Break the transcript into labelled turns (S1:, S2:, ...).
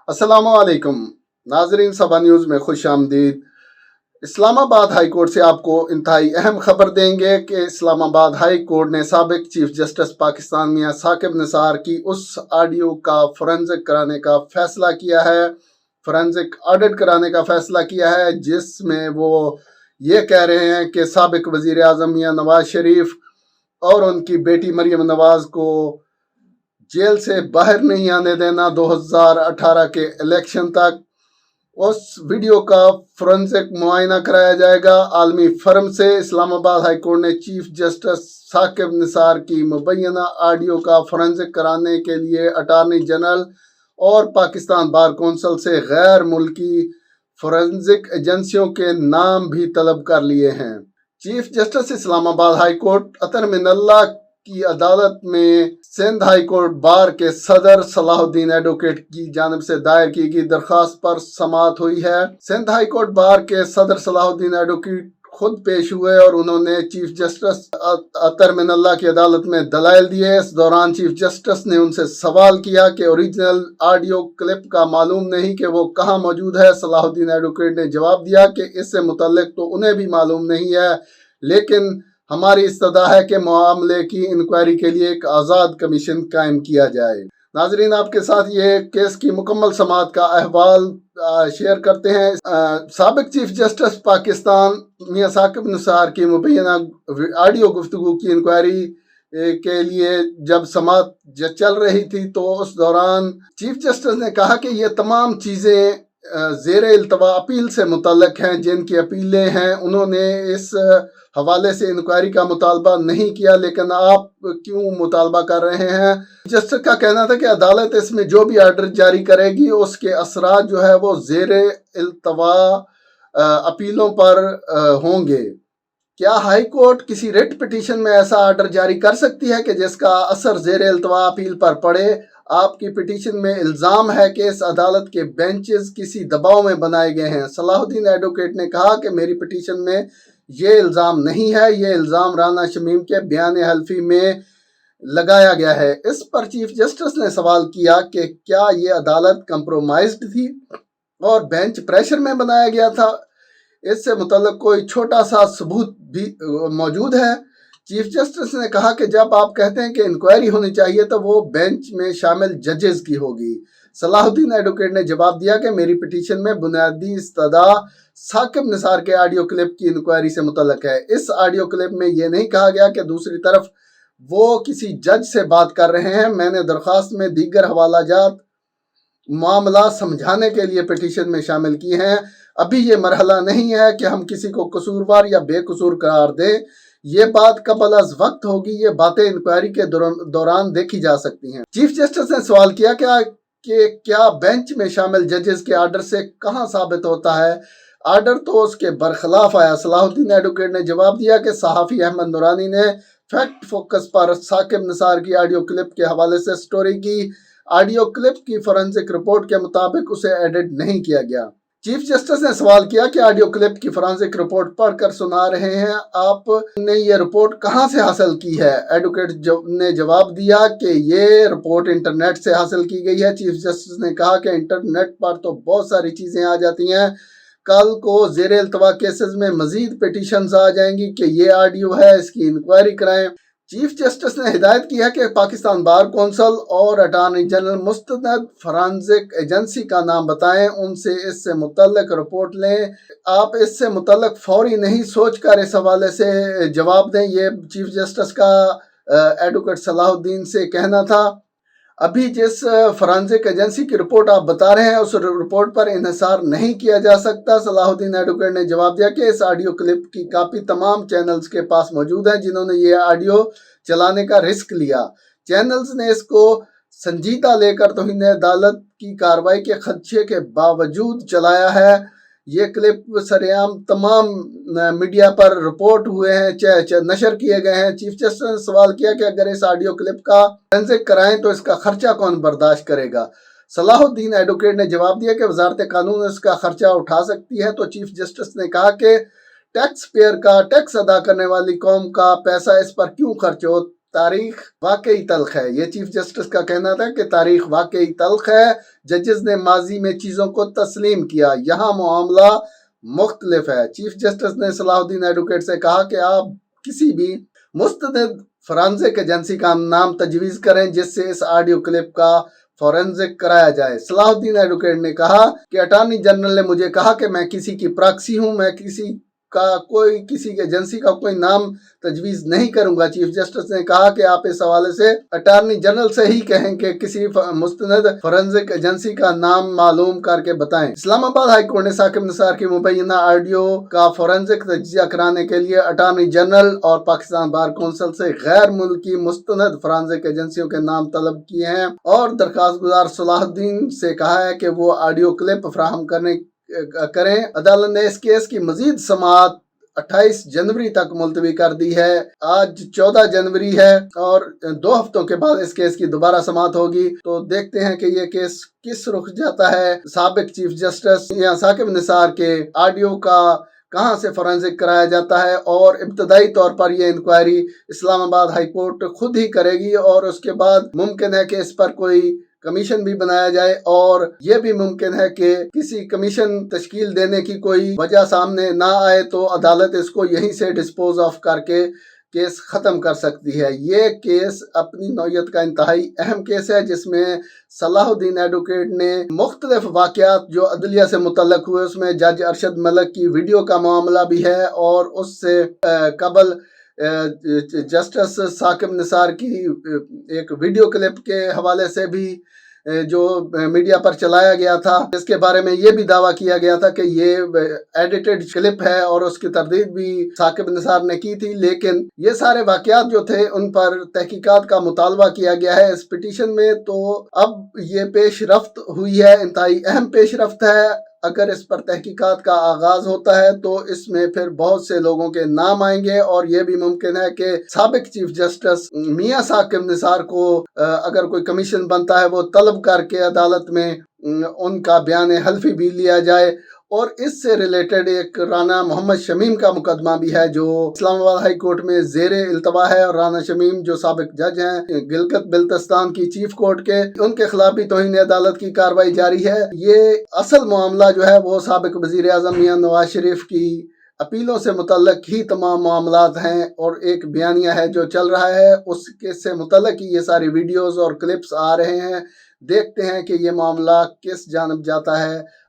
S1: السلام علیکم ناظرین، SABAH نیوز میں خوش آمدید۔ اسلام آباد ہائی کورٹ سے آپ کو انتہائی اہم خبر دیں گے کہ اسلام آباد ہائی کورٹ نے سابق چیف جسٹس پاکستان میاں ثاقب نثار کی اس آڈیو کا فرانزک کرانے کا فیصلہ کیا ہے، فرانزک آڈٹ کرانے کا فیصلہ کیا ہے، جس میں وہ یہ کہہ رہے ہیں کہ سابق وزیر اعظم میاں نواز شریف اور ان کی بیٹی مریم نواز کو جیل سے باہر نہیں آنے دینا 2018 کے الیکشن تک۔ اس ویڈیو کا فرانزک معائنہ کرایا جائے گا عالمی فرم سے۔ اسلام آباد ہائی کورٹ نے چیف جسٹس ثاقب نثار کی مبینہ آڈیو کا فرانزک کرانے کے لیے اٹارنی جنرل اور پاکستان بار کونسل سے غیر ملکی فرانزک ایجنسیوں کے نام بھی طلب کر لیے ہیں۔ چیف جسٹس اسلام آباد ہائی کورٹ اطہر کی عدالت میں سندھ ہائی کورٹ بار کے صدر صلاح الدین ایڈوکیٹ کی جانب سے دائر کی گئی درخواست پر سماعت ہوئی ہے۔ سندھ ہائی کورٹ بار کے صدر صلاح الدین ایڈوکیٹ خود پیش ہوئے اور انہوں نے چیف جسٹس اطہر کی عدالت میں دلائل دیے۔ اس دوران چیف جسٹس نے ان سے سوال کیا کہ اوریجنل آڈیو کلپ کا معلوم نہیں کہ وہ کہاں موجود ہے۔ صلاح الدین ایڈوکیٹ نے جواب دیا کہ اس سے متعلق تو انہیں بھی معلوم نہیں ہے، لیکن ہماری استدعا ہے کہ معاملے کی انکوائری کے لیے ایک آزاد کمیشن قائم کیا جائے۔ ناظرین، آپ کے ساتھ یہ کیس کی مکمل سماعت کا احوال شیئر کرتے ہیں۔ سابق چیف جسٹس پاکستان میاں ثاقب نثار کی مبینہ آڈیو گفتگو کی انکوائری کے لیے جب سماعت چل رہی تھی تو اس دوران چیف جسٹس نے کہا کہ یہ تمام چیزیں زیر التوا اپیل سے متعلق ہیں، جن کی اپیلیں ہیں انہوں نے اس حوالے سے انکوائری کا مطالبہ نہیں کیا، لیکن آپ کیوں مطالبہ کر رہے ہیں؟ جسٹس کا کہنا تھا کہ عدالت اس میں جو بھی آرڈر جاری کرے گی اس کے اثرات جو ہے وہ زیر التوا اپیلوں پر ہوں گے۔ کیا ہائی کورٹ کسی ریٹ پٹیشن میں ایسا آرڈر جاری کر سکتی ہے کہ جس کا اثر زیر التوا اپیل پر پڑے؟ آپ کی پٹیشن میں الزام ہے کہ اس عدالت کے بینچز کسی دباؤ میں بنائے گئے ہیں۔ صلاح الدین ایڈوکیٹ نے کہا کہ میری پٹیشن میں یہ الزام نہیں ہے، یہ الزام رانا شمیم کے بیان حلفی میں لگایا گیا ہے۔ اس پر چیف جسٹس نے سوال کیا کہ کیا یہ عدالت کمپرومائزڈ تھی اور بینچ پریشر میں بنایا گیا تھا؟ اس سے متعلق کوئی چھوٹا سا ثبوت بھی موجود ہے؟ چیف جسٹس نے کہا کہ جب آپ کہتے ہیں کہ انکوائری ہونی چاہیے تو وہ بینچ میں شامل ججز کی ہوگی۔ صلاح الدین ایڈوکیٹ نے جواب دیا کہ میری پٹیشن میں بنیادی استدعا ثاقب نثار کے آڈیو کلپ کی انکوائری سے متعلق ہے۔ اس آڈیو کلپ میں یہ نہیں کہا گیا کہ دوسری طرف وہ کسی جج سے بات کر رہے ہیں۔ میں نے درخواست میں دیگر حوالہ جات معاملات سمجھانے کے لیے پٹیشن میں شامل کی ہیں۔ ابھی یہ مرحلہ نہیں ہے کہ ہم کسی کو قصوروار یا بے قصور قرار دیں، یہ بات قبل از وقت ہوگی، یہ باتیں انکوائری کے دوران دیکھی جا سکتی ہیں۔ چیف جسٹس نے سوال کیا کہ کیا بینچ میں شامل ججز کے آرڈر سے کہاں ثابت ہوتا ہے؟ آرڈر تو اس کے برخلاف آیا۔ صلاح الدین ایڈوکیٹ نے جواب دیا کہ صحافی احمد نورانی نے فیکٹ فوکس پر ثاقب نثار کی آڈیو کلپ کے حوالے سے سٹوری کی۔ آڈیو کلپ کی فورینسک رپورٹ کے مطابق اسے ایڈٹ نہیں کیا گیا۔ چیف جسٹس نے سوال کیا کہ آڈیو کلپ کی فورینسک رپورٹ پڑھ کر سنا رہے ہیں، آپ نے یہ رپورٹ کہاں سے حاصل کی ہے؟ ایڈوکیٹ نے جواب دیا کہ یہ رپورٹ انٹرنیٹ سے حاصل کی گئی ہے۔ چیف جسٹس نے کہا کہ انٹرنیٹ پر تو بہت ساری چیزیں آ جاتی ہیں، کل کو زیر التوا کیسز میں مزید پٹیشنز آ جائیں گی کہ یہ آڈیو ہے، اس کی انکوائری کرائیں۔ چیف جسٹس نے ہدایت کی ہے کہ پاکستان بار کونسل اور اٹارنی جنرل مستند فرانزک ایجنسی کا نام بتائیں، ان سے اس سے متعلق رپورٹ لیں۔ آپ اس سے متعلق فوری نہیں سوچ کر اس حوالے سے جواب دیں، یہ چیف جسٹس کا ایڈوکیٹ صلاح الدین سے کہنا تھا۔ ابھی جس فرانزک ایجنسی کی رپورٹ آپ بتا رہے ہیں اس رپورٹ پر انحصار نہیں کیا جا سکتا۔ صلاح الدین ایڈوکیٹ نے جواب دیا کہ اس آڈیو کلپ کی کاپی تمام چینلز کے پاس موجود ہے جنہوں نے یہ آڈیو چلانے کا رسک لیا۔ چینلز نے اس کو سنجیدہ لے کر توہین عدالت کی کارروائی کے خدشے کے باوجود چلایا ہے۔ یہ کلپ سرعام تمام میڈیا پر رپورٹ ہوئے ہیں، نشر کیے گئے ہیں۔ چیف جسٹس نے سوال کیا کہ اگر اس آڈیو کلپ کا فورینسک کرائیں تو اس کا خرچہ کون برداشت کرے گا؟ صلاح الدین ایڈوکیٹ نے جواب دیا کہ وزارت قانون اس کا خرچہ اٹھا سکتی ہے، تو چیف جسٹس نے کہا کہ ٹیکس پیئر کا، ٹیکس ادا کرنے والی قوم کا پیسہ اس پر کیوں خرچ ہو؟ تاریخ واقعی تلخ ہے۔ یہ چیف جسٹس کا کہنا تھا کہ تاریخ واقعی تلخ ہے، ججز نے ماضی میں چیزوں کو تسلیم کیا، یہاں معاملہ مختلف ہے۔ چیف جسٹس نے صلاح الدین ایڈوکیٹ سے کہا کہ آپ کسی بھی مستند فرانزک ایجنسی کا نام تجویز کریں جس سے اس آڈیو کلپ کا فورینزک کرایا جائے۔ صلاح الدین ایڈوکیٹ نے کہا کہ اٹارنی جنرل نے مجھے کہا کہ میں کسی کی پراکسی ہوں، میں کسی ایجنسی کا کوئی نام تجویز نہیں کروں گا۔ چیف جسٹس نے کہا کہ آپ اس حوالے سے اٹارنی جنرل سے ہی کہیں کہ کسی مستند فرانزک ایجنسی کا نام معلوم کر کے بتائیں۔ اسلام آباد ہائی کورٹ نے ثاقب نثار کی مبینہ آڈیو کا فورینزک تجزیہ کرانے کے لیے اٹارنی جنرل اور پاکستان بار کونسل سے غیر ملکی مستند فرانزک ایجنسیوں کے نام طلب کیے ہیں اور درخواست گزار صلاح الدین سے کہا ہے کہ وہ آڈیو کلپ فراہم کریں۔ عدالت نے اس کیس کی مزید سماعت 28 جنوری تک ملتوی کر دی ہے۔ آج 14 جنوری ہے اور 2 ہفتوں کے بعد اس کیس کی دوبارہ سماعت ہوگی، تو دیکھتے ہیں کہ یہ کیس کس رخ جاتا ہے۔ سابق چیف جسٹس یا ثاقب نثار کے آڈیو کا کہاں سے فورینزک کرایا جاتا ہے، اور ابتدائی طور پر یہ انکوائری اسلام آباد ہائی کورٹ خود ہی کرے گی، اور اس کے بعد ممکن ہے کہ اس پر کوئی کمیشن بھی بنایا جائے، اور یہ بھی ممکن ہے کہ کسی کمیشن تشکیل دینے کی کوئی وجہ سامنے نہ آئے تو عدالت اس کو یہیں سے ڈسپوز آف کر کے کیس ختم کر سکتی ہے۔ یہ کیس اپنی نوعیت کا انتہائی اہم کیس ہے، جس میں صلاح الدین ایڈوکیٹ نے مختلف واقعات جو عدلیہ سے متعلق ہوئے، اس میں جج ارشد ملک کی ویڈیو کا معاملہ بھی ہے، اور اس سے قبل جسٹس ثاقب نثار کی ایک ویڈیو کلپ کے حوالے سے بھی جو میڈیا پر چلایا گیا تھا، جس کے بارے میں یہ بھی دعویٰ کیا گیا تھا کہ یہ ایڈیٹڈ کلپ ہے، اور اس کی تردید بھی ثاقب نثار نے کی تھی۔ لیکن یہ سارے واقعات جو تھے ان پر تحقیقات کا مطالبہ کیا گیا ہے اس پٹیشن میں، تو اب یہ پیش رفت ہوئی ہے، انتہائی اہم پیش رفت ہے۔ اگر اس پر تحقیقات کا آغاز ہوتا ہے تو اس میں پھر بہت سے لوگوں کے نام آئیں گے، اور یہ بھی ممکن ہے کہ سابق چیف جسٹس میاں ثاقب نثار کو اگر کوئی کمیشن بنتا ہے وہ طلب کر کے عدالت میں ان کا بیان حلفی بھی لیا جائے۔ اور اس سے ریلیٹڈ ایک رانا محمد شمیم کا مقدمہ بھی ہے جو اسلام آباد ہائی کورٹ میں زیر التوا ہے، اور رانا شمیم جو سابق جج ہیں گلگت بلتستان کی چیف کورٹ کے، ان کے خلاف بھی توہین عدالت کی کارروائی جاری ہے۔ یہ اصل معاملہ جو ہے وہ سابق وزیر اعظم میاں نواز شریف کی اپیلوں سے متعلق ہی تمام معاملات ہیں، اور ایک بیانیہ ہے جو چل رہا ہے، اس کے سے متعلق ہی یہ ساری ویڈیوز اور کلپس آ رہے ہیں۔ دیکھتے ہیں کہ یہ معاملہ کس جانب جاتا ہے۔